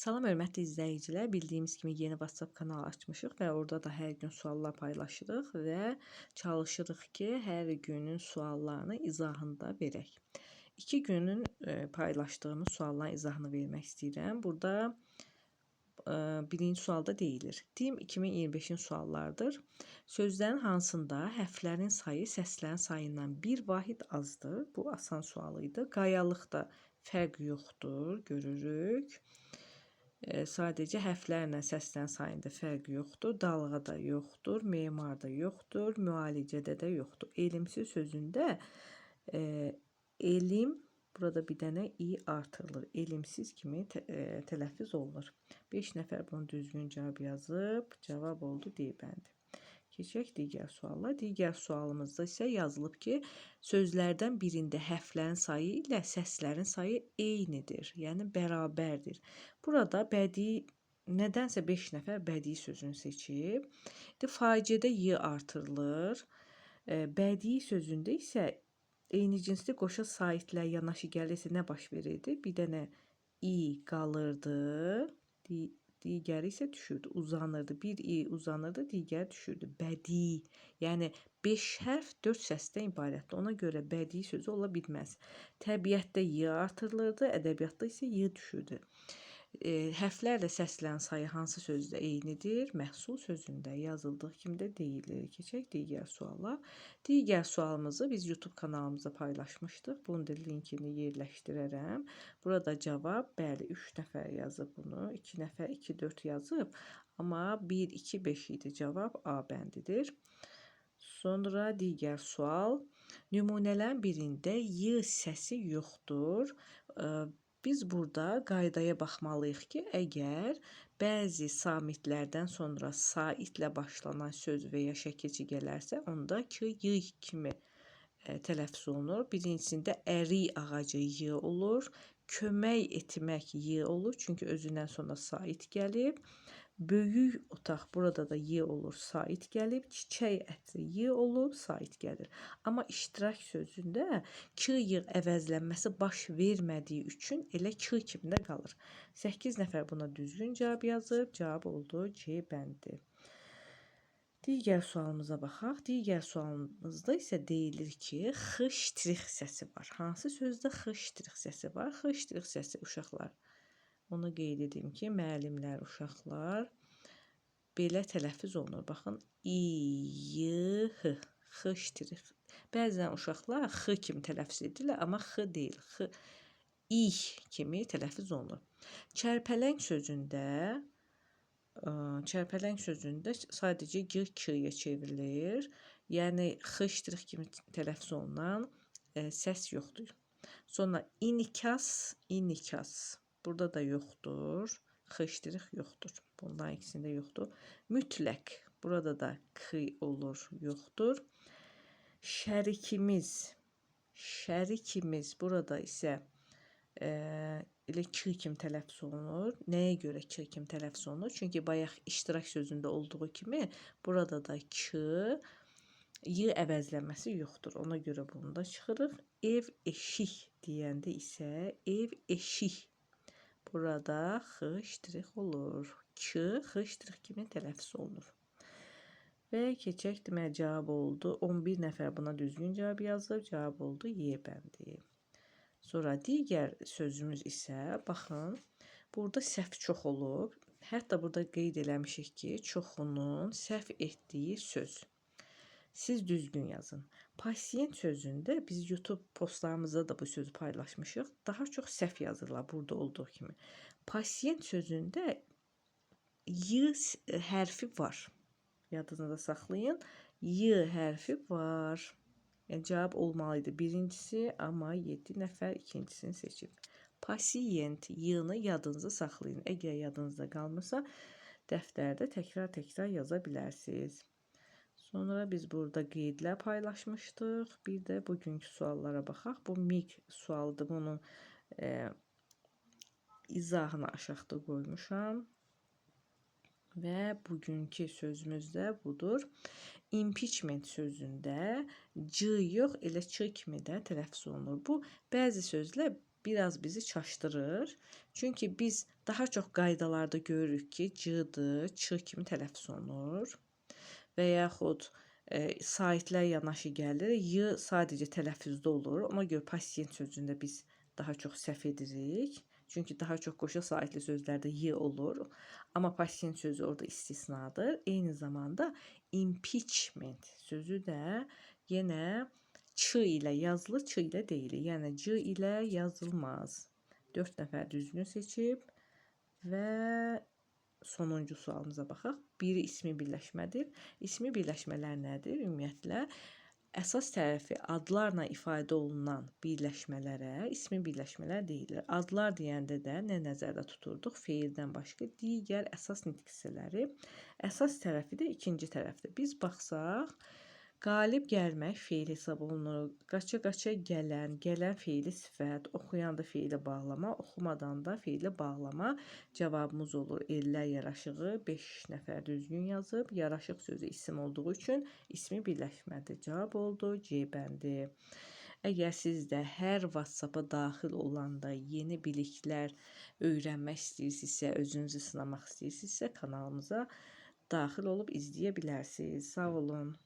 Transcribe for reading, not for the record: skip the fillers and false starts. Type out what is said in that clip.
Salam hörmətli izləyicilər, bildiyimiz kimi yeni WhatsApp kanalı açmışıq və orada da hər gün suallar paylaşırıq və çalışırıq ki, hər günün suallarını izahında verək. 2 günün paylaşdığımız sualların izahını vermək istəyirəm. Burada birinci sualda deyilir. TİM 2025-in suallardır. Sözlərin hansında hərflərin sayı səslərin sayından bir vahid azdır? Bu asan sual idi. Qayalıqda fərq yoxdur, görürük. Sadəcə hərflərlə səslərin sayında fərq yoxdur. Dalğada yoxdur, memarda yoxdur, müalicədə də yoxdur. Elimsiz sözündə elim, burada bir dənə i artırılır. Elimsiz kimi tələffüz olunur. 5 nəfər bunu düzgün cavab yazıb. Cavab oldu D bəndi. Keçək digər suala. Digər sualımızda isə yazılıb ki, sözlərdən birində hərflərin sayı ilə səslərin sayı eynidir, yəni bərabərdir. Burada bədii, nədənsə 5 nəfər bədii sözünü seçib. Faciədə y artırılır. Bədii sözündə isə eyni cinsli qoşa saitlər yanaşı gəlirsə nə baş verirdi? Bir dənə i qalırdı, digəri isə düşürdü, uzanırdı. Bir i uzanırdı, digər düşürdü. Bədii, yəni 5 hərf 4 səsdən ibarətdir. Ona görə bədii sözü ola bilməz. Təbiətdə y artırılırdı, ədəbiyyatda isə y düşürdü. Hərflərlə səslərin sayı hansı sözdə eynidir? Məhsul sözündə yazıldığı kimi də deyilir. Keçək digər suala. Digər sualımızı biz YouTube kanalımızda paylaşmışdıq. Bunun da linkini yerləşdirərəm. Burada cavab, bəli, 3 nəfər yazıb bunu. 2 nəfər 2, 4 yazıb. Amma 1, 2, 5 idi cavab. A bəndidir. Sonra digər sual. Nümunələrin birində y səsi yoxdur. Biz burada qaydaya baxmalıyıq ki, əgər bəzi samitlərdən sonra saitlə başlanan söz və ya şəkilçi gələrsə, onda ki, y kimi tələffüz olunur. Birincisində ərik ağacı y olur. Kömək etmək y olur, çünki özündən sonra sait gəlib. Böyük otaq, burada da y olur, sait gəlib. Çiçək ətri y olur, sait gəlir. Amma iştirak sözündə k y əvəzlənməsi baş vermədiyi üçün elə k kimi də qalır. 8 nəfər buna düzgün cavab yazıb. Cavab oldu C bəndi. Digər sualımıza baxaq. Digər sualımızda isə deyilir ki, x ştrix səsi var. Hansı sözdə x ştrix səsi var? X ştrix səsi uşaqlar. Onu qeyd edim ki, müəllimlər, uşaqlar belə tələffüz olunur. Baxın, i, y, h, x ştrix. Bəzən uşaqlar x kimi tələffüz edirlər, amma x deyil, x, i kimi tələffüz olunur. Çərpələng sözündə sadəcə g k-yə çevrilir. Yəni x ştrix kimi tələffüz olunan səs yoxdur. Sonra inikas. Burada da yoxdur. X ştrix yoxdur. Bunların ikisində yoxdur. Mütləq. Burada da k olur, yoxdur. Şərikimiz. Burada isə elə k kimi tələffüz olunur. Nəyə görə k kimi tələffüz olunur? Çünki bayaq iştirak sözündə olduğu kimi burada da k, y əvəzlənməsi yoxdur. Ona görə bunu da çıxırıq. Ev, eşik deyəndə isə ev, eşik. Burada x ştrix olur. K, x ştrix kimi tələffüz olunur. Və keçək demək cavab oldu. 11 nəfər buna düzgün cavab yazıb. Cavab oldu Y bəndi. Sonra digər sözümüz isə, baxın, burada səhv çox olub. Hətta burada qeyd eləmişik ki, çoxunun səhv etdiyi söz. Siz düzgün yazın. Pasiyent sözündə biz YouTube postlarımızda da bu sözü paylaşmışıq. Daha çox səhv yazırlar burada olduğu kimi. Pasiyent sözündə y hərfi var. Yadınızda saxlayın. Y hərfi var. Yəni cavab olmalıydı birincisi, amma 7 nəfər ikincisini seçib. Pasiyent y-ni yadınızda saxlayın. Əgər yadınızda qalmırsa, dəftərdə təkrar yaza bilərsiniz. Sonra biz burada qeydlər paylaşmışdıq. Bir də bugünkü suallara baxaq. Bu MİQ sualıdır. Bunun izahını aşağıda qoymuşam. Və bugünkü sözümüz də budur. Impeachment sözündə c yox, elə ç kimi də tələffüz olunur. Bu, bəzi sözlər biraz bizi çaşdırır. Çünki biz daha çox qaydalarda görürük ki, c-dır, ç kimi tələffüz olunur və yaxud saitlər yanaşı gəlir, y sadəcə tələffüzdə olur. Ona görə pasiyent sözündə biz daha çox səhv edirik. Çünki daha çox qoşa saitli sözlərdə y olur. Amma pasiyent sözü orada istisnadır. Eyni zamanda impeachment sözü də yenə ç ilə yazılır, ç ilə deyil. Yəni c ilə yazılmaz. 4 nəfər düzgün seçib və sonuncu sualımıza baxaq. Biri ismi birləşmədir. İsmi birləşmələr nədir? Ümumiyyətlə, əsas tərəfi adlarla ifadə olunan birləşmələrə ismi birləşmələr deyilir. Adlar deyəndə də nə nəzərdə tuturduq? Feildən başqa digər əsas nitq hissələri. Əsas tərəfi də ikinci tərəfdir. Biz baxsaq, qalib gəlmək feil hesab olunur. Qaça-qaça gələn, gələn feili sifət, oxuyanda feili bağlama, oxumadan da feili bağlama cavabımız olur. Ellər yaraşığı 5 nəfər düzgün yazıb. Yaraşıq sözü isim olduğu üçün ismi birləşmədir. Cavab oldu C bəndi. Əgər siz də hər WhatsApp-a daxil olanda yeni biliklər öyrənmək istəyirsinizsə, özünüzü sınamaq istəyirsinizsə, kanalımıza daxil olub izləyə bilərsiniz. Sağ olun.